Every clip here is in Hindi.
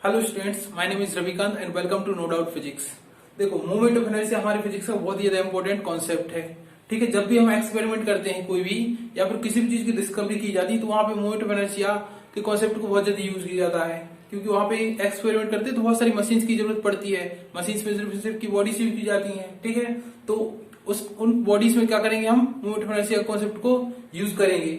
Hello students, my name is Ravikant and welcome to no doubt physics. देखो, मूवमेंट ऑफ इनर्शिया हमारे फिजिक्स का बहुत ही ज्यादा इंपॉर्टेंट कॉन्सेप्ट है। ठीक है, जब भी हम एक्सपेरिमेंट करते हैं कोई भी या फिर किसी भी चीज की डिस्कवरी की जाती है तो वहां पे मूवमेंट ऑफ इनर्शिया के कॉन्सेप्ट को बहुत ज्यादा यूज किया जाता है, क्योंकि वहां पे एक्सपेरिमेंट करते हैं तो बहुत सारी मशीन्स की जरूरत पड़ती है। मशीन्स में सिर्फ की बॉडी से यूज की जाती है। ठीक है, तो उन बॉडीज में क्या करेंगे, हम मूवमेंट ऑफ इनर्शिया कॉन्सेप्ट को यूज करेंगे।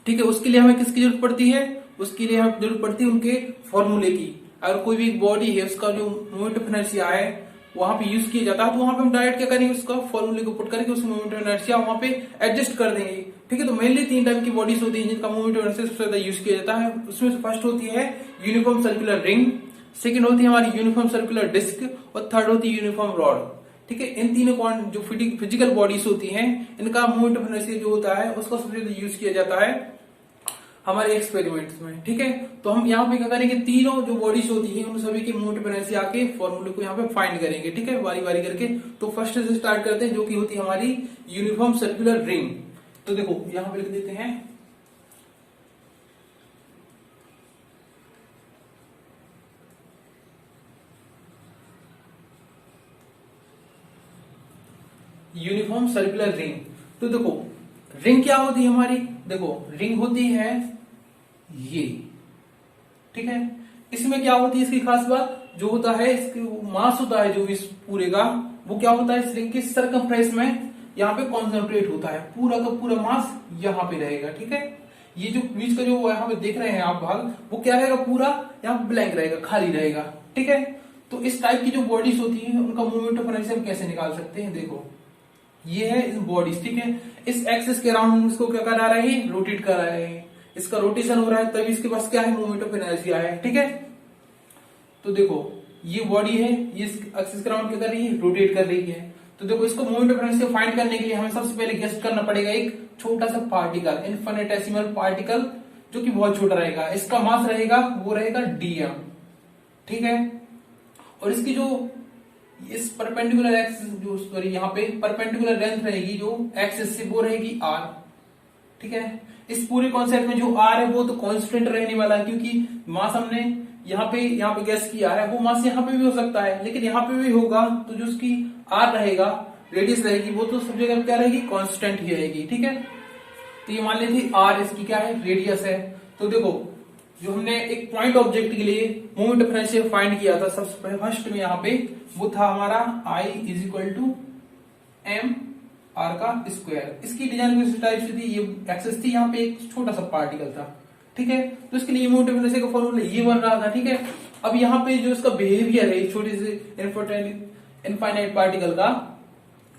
ठीक है, उसके लिए हमें किसकी जरूरत पड़ती है? उसके लिए हमें जरूरत पड़ती है उनके फॉर्मूले की। अगर कोई भी बॉडी है उसका जो मोमेंट ऑफ इनर्शिया है वहां पे यूज किया जाता है तो वहां पे हम डायरेक्ट क्या करेंगे, उसका फॉर्मूले को पुट करके उस मोमेंट ऑफ इनर्शिया वहां पे एडजस्ट कर देंगे। ठीक है, तो मेनली 3 टाइप की बॉडीज होती है जिनका मोमेंट ऑफ इनर्शिया सबसे ज्यादा यूज किया जाता है। उसमें से फर्स्ट होती है यूनिफॉर्म सर्कुलर रिंग, सेकंड होती है हमारी यूनिफॉर्म सर्कुलर डिस्क और थर्ड होती है यूनिफॉर्म रॉड। ठीक है, इन तीनों जो फिजिकल बॉडीज होती हैं इनका मोमेंट ऑफ इनर्शिया जो होता है उसका सबसे ज्यादा यूज किया जाता है हमारे एक्सपेरिमेंट्स में। ठीक है, तो हम यहाँ पे क्या करेंगे, तीनों जो बॉडीज होती है उन सभी के मोमेंट ऑफ इनर्शिया के फॉर्मूले को यहाँ पे फाइंड करेंगे। ठीक है, बारी बारी करके। तो फर्स्ट से स्टार्ट करते हैं जो कि होती है हमारी यूनिफॉर्म सर्कुलर रिंग। तो देखो यहाँ पे लिख देते हैं यूनिफॉर्म सर्कुलर रिंग। तो देखो रिंग क्या होती है हमारी, देखो रिंग होती है ये। ठीक है, इसमें क्या होती है, इसकी खास बात जो होता है, इसकी मास होता है जो इस पूरे का, वो क्या होता है इस रिंग के सरकमफ्रेंस में यहाँ पे कॉन्सेंट्रेट होता है। पूरा का पूरा मास यहाँ पे रहेगा। ठीक है, ये जो बीच का जो यहाँ पे देख रहे हैं आप भाग, वो क्या रहेगा, पूरा यहाँ ब्लैंक रहेगा, खाली रहेगा। ठीक है, तो इस टाइप की जो बॉडीज होती है उनका मूवमेंट ऑफ इनर्शिया हम कैसे निकाल सकते हैं। देखो ये है इस बॉडीज। ठीक है, इस एक्सिस के अराउंड हम इसको क्या करा रहे हैं, रोटेट कर रहे हैं। इसका रोटेशन हो रहा है तभी इसके पास क्या है, मूवमेंट ऑफ इनर्शिया है। ठीक है, तो देखो ये बॉडी है, ये एक्सिस के अराउंड क्या कर रही है, रोटेट कर रही है। तो देखो इसको मूवमेंट ऑफ इनर्शिया फाइंड करने के लिए हमें सबसे पहले गेस करना पड़ेगा एक छोटा सा पार्टिकल, इनफिनिटेसिमल पार्टिकल, जो कि बहुत छोटा रहेगा। इसका मास रहेगा, वो रहेगा डीएम। ठीक है, और इसकी जो इस परपेंडिकुलर एक्सिस जो सॉरी यहाँ पे परपेंडिकुलर लेंथ रहेगी जो एक्सिस से, वो रहेगी आर। ठीक है, इस पूरे कॉन्सेप्ट में जो आर है वो तो कांस्टेंट रहने वाला है, क्योंकि मास हमने यहाँ पे गेस किया है। वो मास यहाँ पे भी हो सकता है लेकिन यहाँ पे भी होगा, तो जो उसकी आर रहेगा, रेडियस रहेगी, वो तो सब जगह क्या रहेगी, कांस्टेंट ही रहेगी। ठीक है, तो ये मान लेते आर इसकी क्या है, रेडियस है। तो देखो जो हमने एक पॉइंट ऑब्जेक्ट के लिए मोमेंट ऑफ इनर्शिया फाइंड किया था सबसे फर्स्ट में यहाँ पे, वो था हमारा I is equal to M R का स्क्वायर। इसकी डिजाइन किस टाइप से थी, ये एक्सेस थी, यहाँ पे एक छोटा सा पार्टिकल था। ठीक है, तो इसके लिए मोमेंट ऑफ इनर्शिया का फॉर्मूला ये बन रहा था। ठीक है, अब यहाँ पे जो इसका बिहेवियर है छोटे से इनफाइनाइट पार्टिकल का,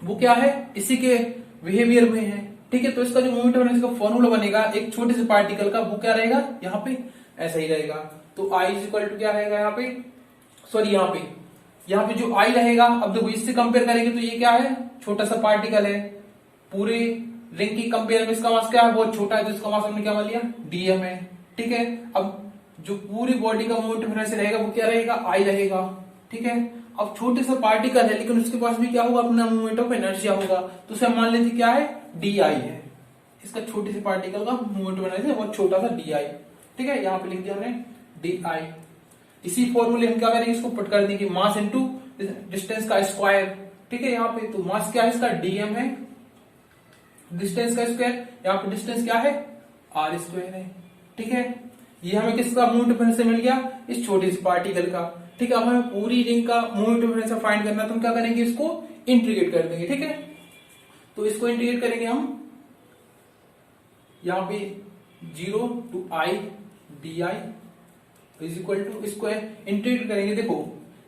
वो क्या है, इसी के बिहेवियर में है। ठीक है, तो इसका जो मोमेंट ऑफ इनर्शिया का फॉर्मूला बनेगा एक छोटे से पार्टिकल का, वो क्या रहेगा, यहाँ पे ऐसा ही रहेगा। तो आई इज इक्वल टू क्या रहेगा यहाँ पे, सॉरी यहाँ पे जो आई रहेगा, अब देखो इससे कंपेयर करेंगे तो ये क्या है, छोटा सा पार्टिकल है। पूरे रिंग की कंपेयर में इसका मास क्या है, बहुत छोटा है, तो इसका मास हमने क्या मान लिया, डीएम है। ठीक है, अब जो पूरी बॉडी का मोमेंट ऑफ इनर्शिया रहेगा वो क्या रहेगा, आई रहेगा। ठीक है, अब छोटे से पार्टिकल है लेकिन उसके पास भी क्या होगा, अपना मोमेंट ऑफ इनर्शिया होगा, तो उसे हम मान लेते क्या है, डी आई है। इसका छोटे से पार्टिकल का मोमेंट ऑफ इनर्शिया बहुत छोटा सा डी आई। ठीक है, यहाँ पे लिख दिया हमने डी आई। इसी फॉर्मूले हम क्या करेंगे, इसको पुट कर देंगे, मास इनटू डिस्टेंस का स्क्वायर। ठीक है, यहाँ पे तो मास क्या है इसका, डीएम है, डिस्टेंस का स्क्वायर, यहाँ पे डिस्टेंस क्या है, आर स्क्वायर है। ठीक है, ये हमें किसका मोमेंट ऑफ इनर्शिया मिल गया, इस छोटे से पार्टिकल का। ठीक है, अब हमें पूरी रिंग का मोमेंट ऑफ इनर्शिया फाइंड करना है, तो हम क्या करेंगे, इसको इंटीग्रेट कर देंगे। ठीक है, तो इसको इंटीग्रेट करेंगे हम यहाँ पे 0 to I D I is equal to square, integrate करेंगे। देखो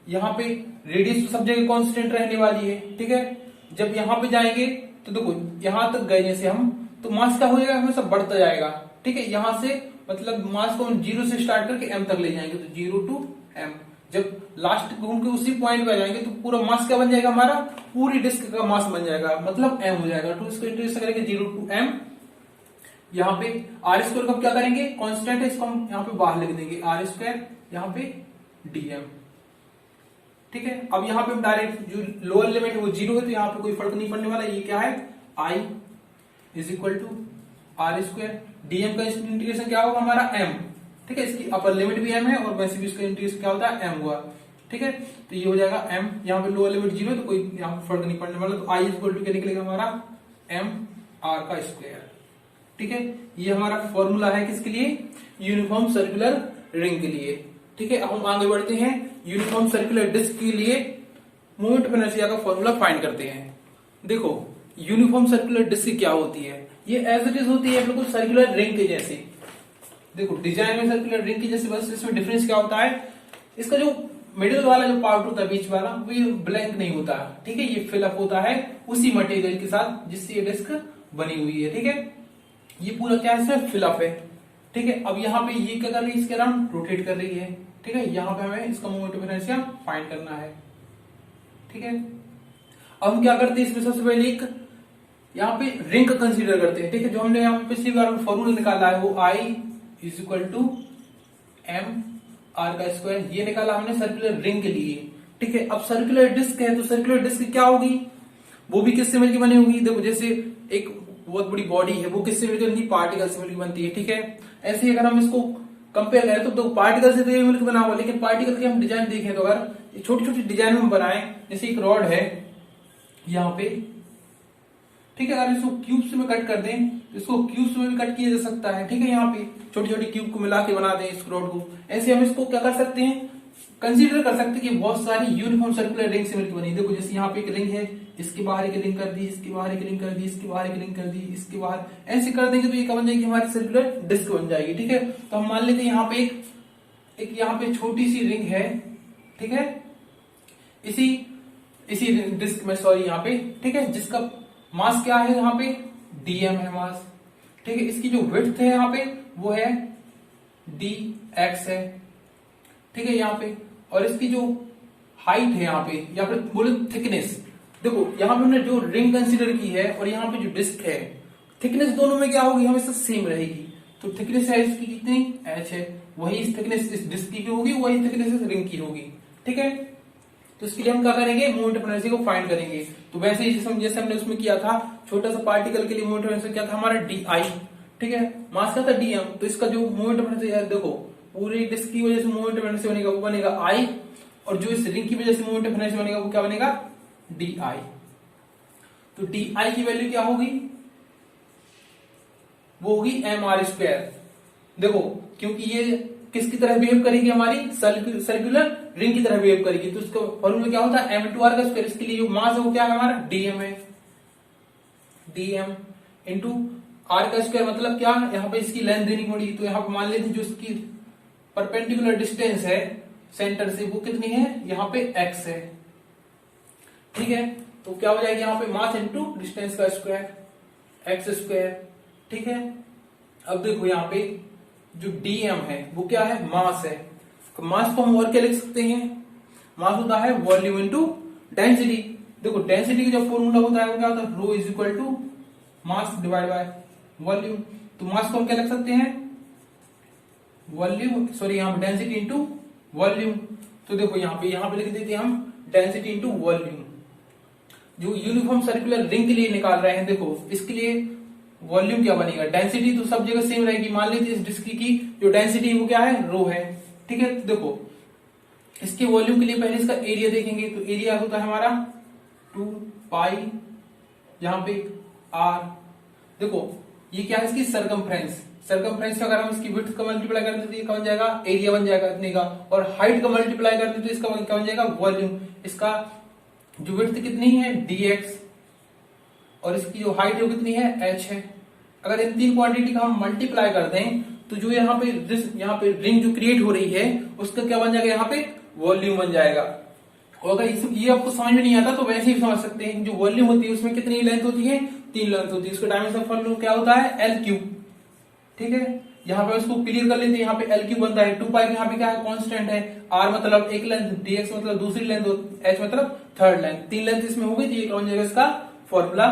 यहाँ पे रेडियस तो सब जगह कांस्टेंट रहने वाली है। ठीक है, जब यहाँ पे जाएंगे तो देखो यहां तक गए जैसे हम, तो मास क्या हो जाएगा, हमेशा बढ़ता जाएगा। ठीक है, यहां से मतलब मास को हम 0 से स्टार्ट करके m तक ले जाएंगे, तो 0 टू m। जब लास्ट घूम के उसी पॉइंट पे आ जाएंगे तो पूरा मास क्या बन जाएगा, हमारा पूरी डिस्क का मास बन जाएगा, मतलब m हो जाएगा। तो इसको इंटीग्रेट करेंगे 0 टू m। यहाँ पे आर स्क्वायर को क्या करेंगे, कांस्टेंट है, इसको हम यहाँ पे बाहर लिख देंगे, आर स्क्वायर यहाँ पे डीएम। ठीक है, अब यहाँ पे हम डायरेक्ट जो लोअर लिमिट है वो 0 है, तो यहाँ पे कोई फर्क नहीं पड़ने वाला। ये क्या है, I is equal to R square, DM का इंटीग्रेशन क्या होगा हमारा m। ठीक है, इसकी अपर लिमिट भी m है और वैसे भी इसका इंटीग्रेशन क्या होता है m हुआ, ठीक है। तो ये हो जाएगा m, यहाँ पे लोअर लिमिट 0 है तो कोई यहाँ पे फर्क नहीं पड़ने वाला, तो i इक्वल टू क्या निकलेगा हमारा m r का स्क्वायर, ठीक है। ये हमारा फॉर्मूला है किसके लिए, यूनिफॉर्म सर्कुलर रिंग के लिए, ठीक है। अब हम आगे बढ़ते हैं, यूनिफॉर्म सर्कुलर डिस्क के लिए मोमेंट ऑफ इनर्शिया का फॉर्मूला फाइंड करते हैं। देखो यूनिफॉर्म सर्कुलर डिस्क क्या होती है, ये एज इट इज होती है बिल्कुल सर्कुलर रिंग के जैसे। देखो डिजाइन में सर्कुलर रिंग के जैसे, बस इसमें डिफरेंस क्या होता है, इसका जो मिडिल वाला जो पार्ट होता है बीच वाला वो ये ब्लैंक नहीं होता, ठीक है, ये फिलअप होता है उसी मटेरियल के साथ जिससे ये डिस्क बनी हुई है, ठीक है। ये पूरा क्या है, इसमें फिलअप है, ठीक है। अब यहाँ पे ये क्या कर रही है, इसके अराउंड रोटेट कर रही है, ठीक है। यहाँ पे हमें इसका मोमेंट ऑफ इनर्शिया फाइंड करना है, ठीक है। अब हम क्या करते हैं, इसमें सबसे पहले एक यहाँ पे रिंग कंसीडर करते हैं, ठीक है। जो हमने यहाँ पे पिछली बार फॉर्मूला निकाला है वो I is equal to m r का स्क्वायर, ये निकाला हमने सर्कुलर रिंग के लिए, ठीक है। अब सर्कुलर डिस्क है तो सर्कुलर डिस्क क्या होगी, वो भी किससे मिलकर बनी होगी, देखो जैसे एक बहुत बड़ी बॉडी है वो किससे मिलकर बनती है, पार्टिकल से मिलकर बनती है, ठीक है। ऐसे ही अगर हम इसको कंपेयर करें तो दो पार्टिकल से तो ये मिलकर बना हुआ, लेकिन पार्टिकल की हम डिजाइन देखें तो अगर छोटी छोटी डिजाइन में बनाए, जैसे एक रॉड है यहाँ पे, ठीक है, अगर इसको क्यूब्स में कट कर दें तो इसको क्यूब्स में भी कट किया जा सकता है, ठीक है। यहाँ पे छोटी छोटी क्यूब को मिला के बना दें इस रॉड को, ऐसे हम इसको क्या कर सकते हैं, कंसीडर कर सकते हैं कि बहुत सारी यूनिफॉर्म सर्कुलर रिंग से मिलकर बनी। देखो जैसे यहाँ पे एक रिंग है, इसके बाहर एक रिंग कर दी, इसके बाहर एक रिंग कर दी, इसके बाहर एक रिंग कर दी, इसके बाहर, ऐसे कर देंगे तो ये क्या बन जाएगी, हमारी सर्कुलर डिस्क बन जाएगी, ठीक है। तो हम मान लेते हैं यहाँ पे एक यहाँ पे छोटी सी रिंग है, ठीक है, इसी डिस्क में, सॉरी यहाँ पे, ठीक है, जिसका मास क्या है यहाँ पे dm है मास, ठीक है। इसकी जो विड्थ है यहाँ पे वो है dx है, ठीक है यहाँ पे, और इसकी जो हाइट है यहाँ पे, या फिर बोले थिकनेस, देखो यहाँ पे हमने जो रिंग कंसीडर की है और यहाँ पे जो डिस्क है, थिकनेस दोनों में क्या होगी, हमेशा सेम रहेगी। तो थिकनेस है इसकी कितनी h है, वही इस थिकनेस इस डिस्क की होगी, वही थिकनेस इस रिंग की होगी, ठीक है। तो इसके लिए हम क्या करेंगे, मोमेंट ऑफ इनर्शिया को फाइंड करेंगे। तो वैसे ही जैसे हमने उसमें किया था, छोटा सा पार्टिकल के लिए मोमेंट ऑफ इनर्शिया क्या था हमारा di, ठीक है, मास का था dm, तो इसका जो मोमेंट ऑफ इनर्शिया देखो पूरी डिस्क की वजह से मोमेंट ऑफ इनर्शिया बनेगा वो बनेगा I, और जो इस रिंग की वजह से मोमेंट ऑफ इनर्शिया बनेगा वो क्या बनेगा di। तो di की वैल्यू क्या होगी, वो होगी mr²। देखो क्योंकि ये किसकी तरह बिहेव करेगी, हमारी सर्कुलर रिंग की तरह बिहेव करेगी, तो उसका फॉर्मूला क्या होता है m/r का स्क्वायर। इसके लिए जो मास है वो क्या है हमारा dm है, dm इंटू r का स्क्वायर, मतलब क्या, यहाँ पे इसकी लेंथ देनी पड़ी, तो यहाँ पे मान लेते जो इसकी परपेंडिकुलर डिस्टेंस है सेंटर से वो कितनी है, यहाँ पे x है, ठीक है। तो क्या हो जाएगा यहाँ पे मास इंटू डिस्टेंस का स्क्वायर x², ठीक है। अब देखो यहाँ पे जो dm है वो क्या है, मास है। मास को हम और क्या लिख सकते हैं, मास होता है वॉल्यूम इनटू डेंसिटी। देखो डेंसिटी का जो फॉर्मूला होता है वो क्या होता है, rho is equal to mass divide by volume. तो मास को हम क्या लिख सकते हैं, वॉल्यूम, सॉरी यहाँ पे डेंसिटी इंटू वॉल्यूम। तो देखो यहाँ पे लिख देते हैं हम डेंसिटी इंटू वॉल्यूम। जो यूनिफॉर्म सर्कुलर रिंग के लिए निकाल रहे हैं, देखो इसके लिए वॉल्यूम क्या बनेगा, डेंसिटी तो सब जगह सेम रहेगी। मान लीजिए इस डिस्क की जो डेंसिटी वो क्या है, रो है, ठीक है। तो देखो इसके वॉल्यूम के लिए पहले इसका एरिया देखेंगे, तो एरिया होता है हमारा 2 पाई, यहाँ पे r। देखो ये क्या है, इसकी सरकमफ्रेंस से अगर हम इसकी विड्थ का मल्टीप्लाई कर दें तो ये क्या बन जाएगा, एरिया बन जाएगा इतने का, और हाइट का मल्टीप्लाई कर दें तो इसका क्या बन जाएगा, वॉल्यूम। इसका जो विड्थ कितनी है dx, और इसकी जो हाइट है वो कितनी है h है। अगर इन तीन क्वांटिटी का हम मल्टीप्लाई कर दें तो जो यहाँ पे रिंग जो क्रिएट हो रही है उसका क्या बन जाएगा, यहाँ पे वॉल्यूम बन जाएगा। और अगर ये आपको समझ में नहीं आता तो वैसे ही समझ सकते हैं, जो वॉल्यूम होती है उसमें कितनी लेंथ होती है, 3 लेंथ होती है। उसका डायमेंशन फॉर्मूला क्या होता है, L3, ठीक है। यहाँ पे उसको क्लियर कर लेते हैं, यहाँ पे L3 बनता है 2 पाई, यहाँ पे क्या है, कांस्टेंट है, r मतलब एक लेंथ, dx मतलब दूसरी लेंथ, h मतलब थर्ड लेंथ, 3 लेंथ इसमें हो गई, तो ये क्या बन जाएगा इसका फॉर्मूला,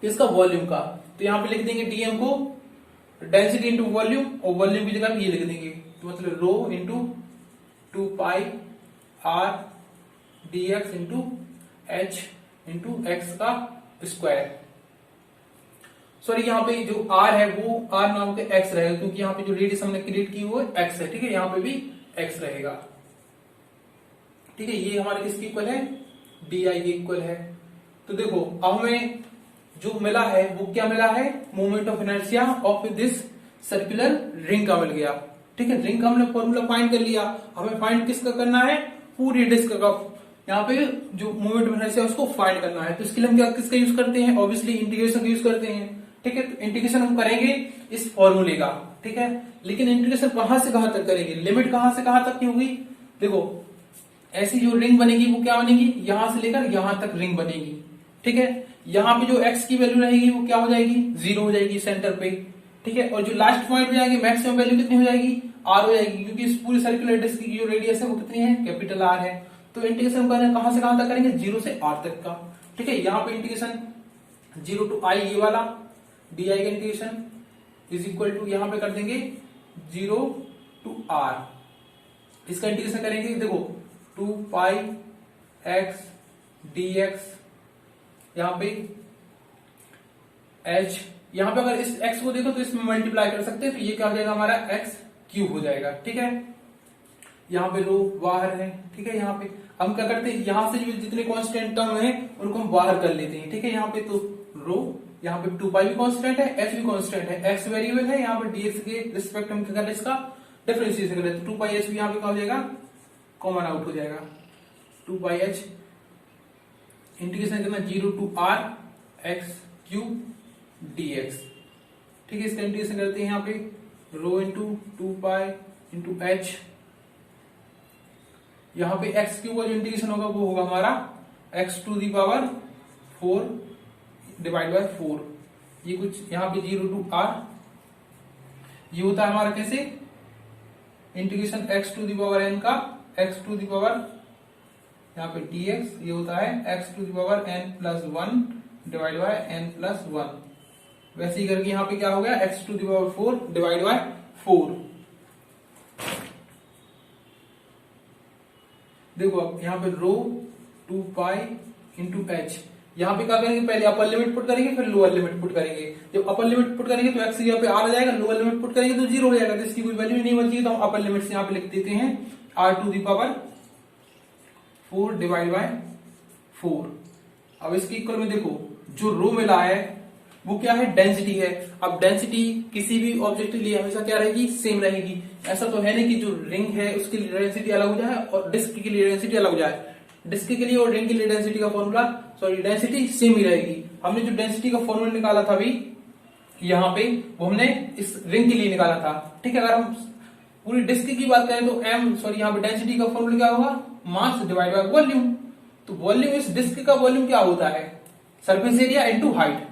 इसका वॉल्यूम का। तो यहाँ पे लिख देंगे dm को डेंसिटी इंटू वॉल्यूम, और वॉल्यूम की जगह ये लिख देंगे, तो मतलब रो इंटू 2 पाई r dx into h into x का स्क्वायर। सॉरी यहाँ पे जो आर है वो आर नाम के एक्स रहेगा, क्योंकि यहाँ पे जो रेडियस हमने क्रिएट की वो एक्स है। ठीक है, यहाँ पे भी एक्स रहेगा। ठीक है, ये हमारे किसके इक्वल है, डी आई के इक्वल है। तो देखो अब हमें जो मिला है वो क्या मिला है, moment of inertia of this circular ring का मिल गया। ठीक है, रिंग का हमने फॉर्मूला फाइंड कर लिया। हमें फाइंड किसका करना है, पूरी डिस्क का यहाँ पे जो मोमेंट ऑफ इनर्शिया उसको फाइंड करना है। तो इसके लिए हम क्या किसका यूज करते हैं, ऑब्वियसली इंटीग्रेशन का यूज करते हैं। ठीक है, तो इंटीग्रेशन हम करेंगे इस फॉर्मूले का। ठीक है, लेकिन इंटीग्रेशन कहां से कहां तक करेंगे, लिमिट कहां से कहां तक की होगी। देखो ऐसी जो रिंग बनेगी वो क्या बनेगी, यहां से लेकर यहां तक रिंग बनेगी। ठीक है, यहाँ पे जो x की वैल्यू रहेगी वो क्या हो जाएगी, 0 हो जाएगी सेंटर पे। ठीक है, और जो लास्ट पॉइंट पे जाएगी मैक्सिमम वैल्यू कितनी हो जाएगी, r हो जाएगी, क्योंकि इस पूरी सर्कुलर डिस्क की जो रेडियस है वो कितनी है, कैपिटल R है। तो इंटीग्रेशन कहां से कहां तक करेंगे, 0 से r तक का। ठीक है, यहाँ पे इंटीग्रेशन 0 to I, ये वाला डी आई का इंटीग्रेशन इज इक्वल टू यहाँ पे कर देंगे 0 to R। इसका इंटीग्रेशन करेंगे, देखो 2 पाई x dx, यहाँ पे h, यहाँ पे अगर इस x को देखो तो इसमें मल्टीप्लाई कर सकते हैं, तो ये क्या हो जाएगा हमारा x क्यूब हो जाएगा। ठीक है, यहाँ पे रो बाहर है। ठीक है, यहाँ पे हम क्या करते हैं, यहाँ से जितने कांस्टेंट टर्म है उनको हम बाहर कर लेते हैं। ठीक है, यहाँ पे तो रो, यहाँ पे 2 पाई भी कांस्टेंट है, h भी कांस्टेंट है, x वेरिएबल है, यहाँ पे dx के रिस्पेक्ट हम क्या कर रहे हैं, इसका डिफरेंशिएशन कर रहे हैं। 2 पाई h भी यहाँ पे क्या हो जाएगा, कॉमन आउट हो जाएगा। 2 पाई h इंटीग्रेशन करना 0 to R x cube dx। ठीक है, इसका इंटीग्रेशन करते हैं यहाँ पे rho into 2 pi into h, यहाँ पे x क्यूब का जो इंटीग्रेशन होगा वो होगा हमारा x to the power 4 divide by 4। ये कुछ यहाँ पे 0 to R, ये होता है हमारा कैसे, integration x to the power n का x टू दी पावर यहाँ पे dx, ये होता है x to the power n plus 1 divide by n plus 1। वैसे ही करके यहाँ पे क्या हो गया, x to the power 4 divide by 4। देखो अब यहाँ पे रो 2 पाई इंटू h, यहाँ पे क्या करेंगे, पहले अपर लिमिट पुट करेंगे फिर लोअर लिमिट पुट करेंगे। जब अपर लिमिट पुट करेंगे तो x यहाँ पे r आ जाएगा, लोअर लिमिट पुट करेंगे तो 0 हो जाएगा, तो इसकी कोई वैल्यू नहीं बचेगी। तो हम अपर लिमिट से यहाँ पे लिख देते हैं r to the power 4 divide by 4। अब इसके इक्वल में देखो जो रो मिला है वो क्या है, डेंसिटी है। अब डेंसिटी किसी भी ऑब्जेक्ट के लिए हमेशा क्या रहेगी, सेम रहेगी। ऐसा तो है नहीं कि जो रिंग है उसके लिए डेंसिटी अलग हो जाए और डिस्क के लिए डेंसिटी अलग हो जाए। डिस्क के लिए और रिंग के लिए डेंसिटी का फॉर्मूला, सॉरी डेंसिटी सेम ही रहेगी। हमने जो डेंसिटी का फॉर्मूला निकाला था अभी यहाँ पे, वो हमने इस रिंग के लिए निकाला था। ठीक है, अगर हम पूरी डिस्क की बात करें तो यहाँ पे डेंसिटी का फॉर्मूला क्या होगा, मास डिवाइड बाय वॉल्यूम। तो वॉल्यूम, इस डिस्क का वॉल्यूम क्या होता है, सरफेस एरिया इनटू हाइट।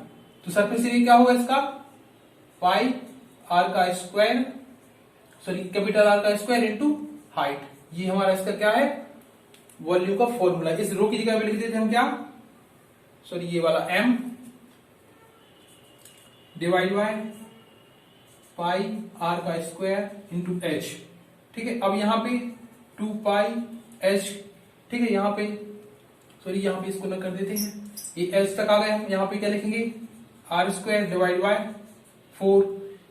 तो सरफेस एरिया क्या होगा इसका, पाई आर का स्क्वायर, सॉरी कैपिटल आर का स्क्वायर इनटू हाइट। ये हमारा इसका क्या है, वॉल्यूम का फॉर्मूला। इस रो की जगह पे लिख देते हम क्या, सॉरी ये वाला m divide by pi r का स्क्वायर इंटू h। ठीक है, अब यहाँ पे 2 पाई h, ठीक है, यहाँ पे सॉरी यहाँ पे इसको अलग कर देते हैं, ये h तक आ गए। हम यहाँ पे क्या लिखेंगे, आर स्क्वायर डिवाइड बाय 4।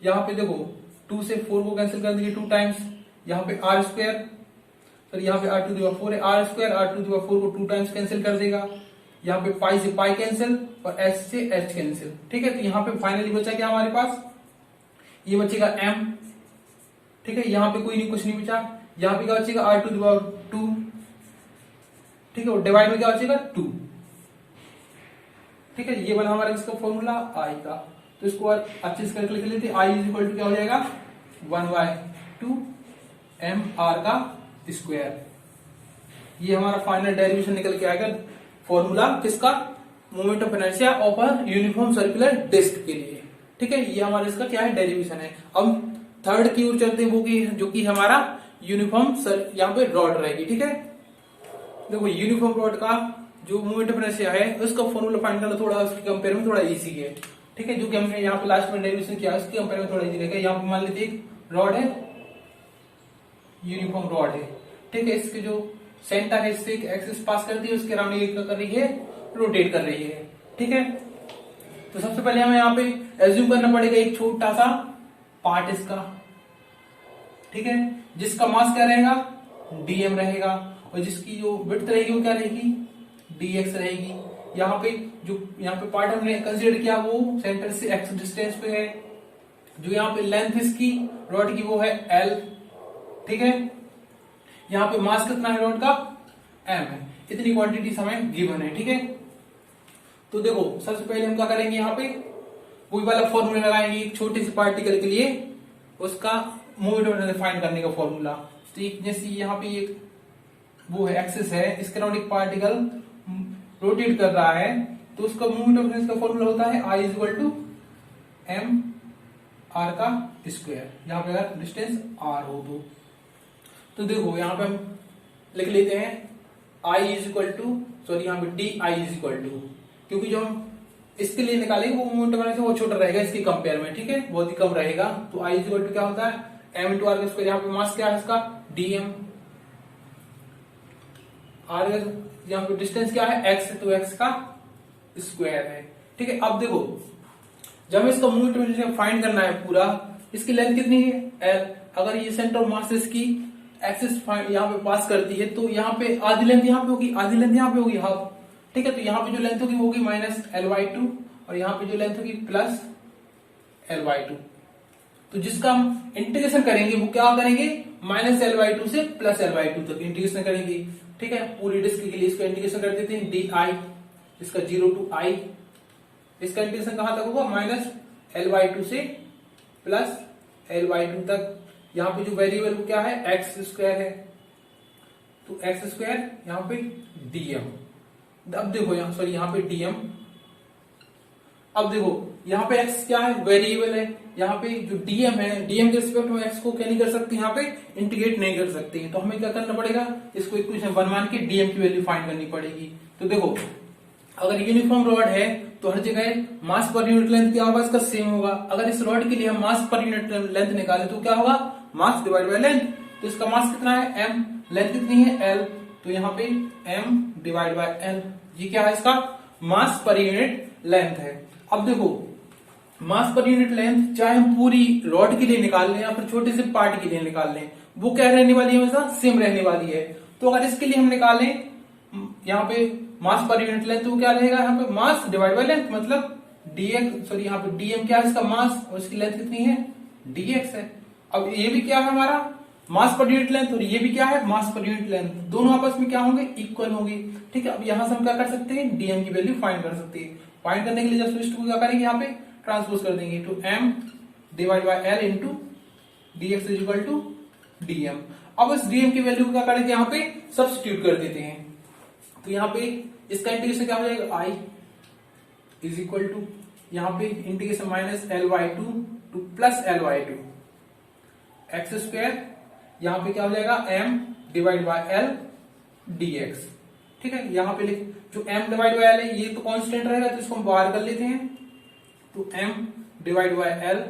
यहाँ पे देखो 2 से 4 को कैंसिल कर देंगे 2 टाइम्स, यहाँ पे आर स्क्वायर, सॉरी यहाँ पे आर टू दी पावर 4 है, r square r to the power 4 को 2 टाइम्स कैंसिल कर देगा। यहाँ पे पाई से पाई कैंसिल और h से h कैंसिल। ठीक है, तो यहाँ पे फाइनली बचा क्या हमारे पास, ये बचेगा m। ठीक है, यहाँ पे कोई नहीं, कुछ नहीं बचा। यहाँ पे क्या बचेगा, आर टू दी पावर 2। ठीक है, और डिवाइड में क्या बचेगा 2। ठीक है, ये बना हमारा इसका फॉर्मूला आई का। तो इसको और अच्छे से करके लिख लेते हैं, आई इज इक्वल टू क्या हो जाएगा 1/2 m r का स्क्वायर। ये हमारा फाइनल डेरिवेशन निकल के आएगा, फॉर्मूला किसका, moment of inertia of a uniform circular disc के लिए। ठीक है, ये हमारा इसका क्या है, डेरिवेशन है। अब थर्ड की ओर चलते हैं, वो की जो कि हमारा यूनिफॉर्म यहाँ पे रॉड रहेगी। ठीक है, देखो यूनिफॉर्म रॉड का जो मोमेंट ऑफ इनर्शिया है उसका फॉर्मूला फाइंड करना थोड़ा उसके कंपेयर में थोड़ा इजी है। ठीक है, जो कि हमने यहाँ पे लास्ट में डेरिवेशन किया उसके कंपेयर में थोड़ा इजी रहेगा। यहाँ पे मान लीजिए एक रॉड है, यूनिफॉर्म रॉड है। ठीक है, इसके जो सेंटर है इससे एक एक्सिस पास करती है, उसके अराउंड ये कर रही है, रोटेट कर रही है। ठीक है, तो सबसे पहले हमें यहाँ पे एज्यूम करना पड़ेगा एक छोटा सा पार्ट इसका, ठीक है, जिसका मास क्या रहेगा, dm रहेगा, और जिसकी जो विड्थ रहेगी वो क्या रहेगी, dx रहेगी। यहाँ पे जो यहाँ पे पार्ट हमने कंसीडर किया वो सेंटर से x डिस्टेंस पे है। जो यहाँ पे लेंथ इसकी रॉड की वो है l, ठीक है। यहाँ पे मास कितना है रॉड का, m है। इतनी क्वांटिटी हमें गिवन है, ठीक है। तो देखो सबसे पहले हम क्या करेंगे, यहाँ पे वही वाला फॉर्मूला लगाएंगे एक छोटे से पार्टिकल के लिए, उसका मोमेंटम डिफाइन करने का फॉर्मूला। तो जैसे यहाँ पे एक वो है एक्सिस है, इसके अराउंड एक पार्टिकल रोटेट कर रहा है, तो उसका मोमेंट ऑफ इनर्शिया का फॉर्मूला होता है I equal to M R का स्क्वायर, यहाँ पे अगर डिस्टेंस r हो तो देखो यहाँ पे हम लिख लेते हैं I इक्वल टू, सॉरी यहाँ पे डी आई इक्वल टू, क्योंकि जो हम इसके लिए निकालेंगे वो मोमेंट ऑफ इनर्शिया वो छोटा रहेगा इसके कंपेयर में, ठीक है, बहुत ही कम रहेगा। तो I इक्वल टू क्या होता है, m इंटू आर का स्क्वायर। यहाँ पे मास क्या है इसका, dm, r यहाँ पे डिस्टेंस क्या है x, तो x का स्क्वायर है, ठीक है। अब देखो जब हमें इसका मोमेंट ऑफ इनर्शिया फाइंड करना है पूरा, इसकी लेंथ कितनी है l, अगर ये सेंटर ऑफ मास इसकी एक्सिस यहाँ पे पास करती है, तो यहाँ पे आधी लेंथ यहाँ पे होगी, आधी लेंथ यहाँ पे होगी हाफ, ठीक है। तो यहाँ पे जो लेंथ होगी वो होगी माइनस l/2, और यहाँ पे जो लेंथ होगी प्लस l/2। तो जिसका हम इंटीग्रेशन करेंगे वो क्या करेंगे, माइनस l/2 से प्लस l/2 तक इंटीग्रेशन करेंगे, ठीक है। पूरी डिस्क के लिए इसका इंटीग्रेशन कर देते हैं डी, इसका 0 टू I, इसका इंटीग्रेशन कहां तक होगा, माइनस l/2 से प्लस l/2 तक। यहाँ पे जो वेरिएबल वो क्या है, एक्स स्क्वायर है, तो एक्स स्क्वायर यहाँ पे dm। अब देखो यहाँ, सॉरी यहाँ पे dm, अब देखो यहाँ पे x क्या है, वेरिएबल है। यहाँ पे जो dm है, dm के रिस्पेक्ट में x को क्या नहीं कर सकते, यहाँ पे इंटीग्रेट नहीं कर सकते हैं, तो हमें क्या करना पड़ेगा, इसको इक्वेशन 1 मान के dm की वैल्यू फाइंड करनी पड़ेगी। तो देखो अगर यूनिफॉर्म रॉड है तो हर जगह मास पर यूनिट लेंथ क्या होगा, इसका सेम होगा। अगर इस रॉड के लिए हम मास पर यूनिट लेंथ निकाले तो क्या होगा, मास डिवाइड बाय लेंथ। तो इसका मास कितना है m, लेंथ कितनी है l, तो यहाँ पे m डिवाइड बाय l, ये क्या है इसका मास पर यूनिट लेंथ है। अब देखो मास पर यूनिट लेंथ चाहे हम पूरी रॉड के लिए निकाल लें या फिर छोटे से पार्ट के लिए निकाल लें, वो क्या रहने वाली है, हमेशा सेम रहने वाली है। तो अगर इसके लिए हम निकालें यहाँ पे मास पर यूनिट लेंथ, तो क्या रहेगा, यहाँ पे मास डिवाइड बाय लेंथ, मतलब dx, सॉरी यहाँ पे dm क्या है इसका मास, और इसकी लेंथ कितनी है, dx है। अब ये भी क्या है हमारा मास पर यूनिट लेंथ, और ये भी क्या है मास पर यूनिट लेंथ, दोनों आपस में क्या होंगे, इक्वल होंगे, ठीक है। अब यहाँ से हम क्या कर सकते हैं, dm की वैल्यू फाइंड कर सकते हैं। फाइंड करने के लिए जब स्विच को क्या करेंगे, यहाँ पे ट्रांसपोज कर देंगे, तो m divide by l into dx is equal to dm। अब इस dm की वैल्यू क्या करेंगे, यहाँ पे सब्स्टिट्यूट कर देते हैं। तो यहाँ पे इसका इंटीग्रेशन क्या हो जाएगा, i इज इक्वल टू यहाँ पे integration minus l/2 two plus l/2 x square, यहाँ पे क्या हो जाएगा m divide by l dx, ठीक है। यहाँ पे लिख, जो m डिवाइड बाय l है ये तो कांस्टेंट रहेगा, तो इसको हम बाहर कर लेते हैं, तो m डिवाइड बाय l,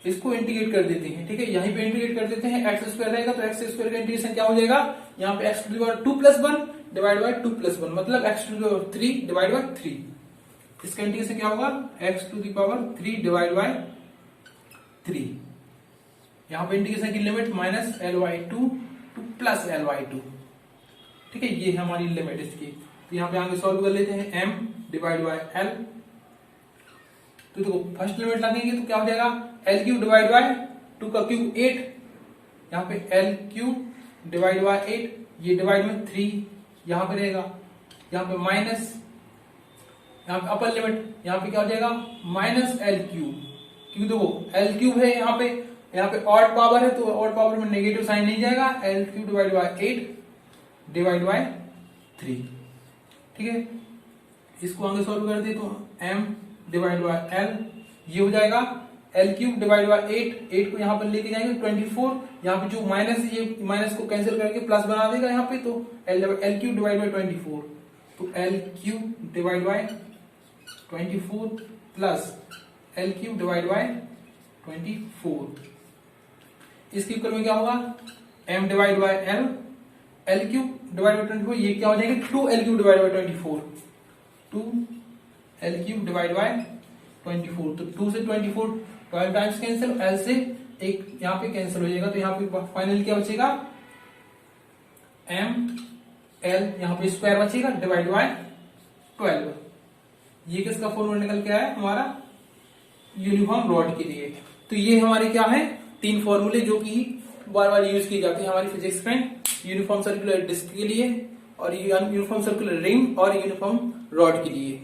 इसको इंटीग्रेट कर देते हैं, ठीक है। यहीं पे इंटीग्रेट कर देते हैं, एक्स स्क्वायर रहेगा, तो एक्स स्क्वायर का इंटीग्रेशन क्या हो जाएगा, यहाँ पे x to the power 2 + 1 divide by 2 + 1, मतलब x to the power 3 divide by 3। इसका इंटीग्रेशन क्या होगा, x to the power 3 divide by 3। यहाँ पे इंटीग्रेशन की limit minus l/2 two plus l/2, ठीक है, ये है हमारी लिमिट इसकी। तो यहाँ पे आगे सॉल्व कर लेते हैं, m डिवाइड बाय l, तो देखो फर्स्ट लिमिट लगेंगे तो क्या हो जाएगा, l³ डिवाइड बाय 2 का क्यूब 8, यहाँ पे l³ डिवाइड बाय 8, ये डिवाइड में 3 यहाँ पे रहेगा, यहाँ पे माइनस, यहाँ पे अपर लिमिट, यहाँ पे क्या हो जाएगा माइनस l³, क्योंकि देखो l³ है, यहाँ पे ऑड पावर है, तो ऑड पावर में नेगेटिव साइन नहीं जाएगा, l³ divide by 8 divide by 3, ठीक है। इसको आगे सॉल्व कर दे तो m डिवाइड बाय l, ये हो जाएगा l³ डिवाइड बाय 8 को यहाँ पर लेके जाएंगे 24, यहाँ पे जो माइनस, ये माइनस को कैंसिल करके प्लस बना देगा यहाँ पे, तो l³ डिवाइड बाय 24, तो l³ divide by 24 plus l³ divide by 24, इसके इक्वल में क्या होगा, m divide by l, l³ divide by 24, ये क्या हो जाएगा 2 l³ divide by 24, 2 l³ divide by 24, तो 2 से 24 12 टाइम्स कैंसिल, L से एक यहाँ पे कैंसिल हो जाएगा, तो यहाँ पे फाइनल क्या बचेगा, M L, यहाँ पे स्क्वायर बचेगा डिवाइड बाय 12। ये किसका फॉर्मूला निकल के आया हमारा, यूनिफॉर्म रॉड के लिए। तो ये हमारे क्या है, 3 फॉर्मूले जो कि बार बार यूज किए जाते हैं हमारी फिजिक्स में, यूनिफॉर्म सर्कुलर डिस्क के लिए और यूनिफॉर्म सर्कुलर रिंग और यूनिफॉर्म रॉड के लिए।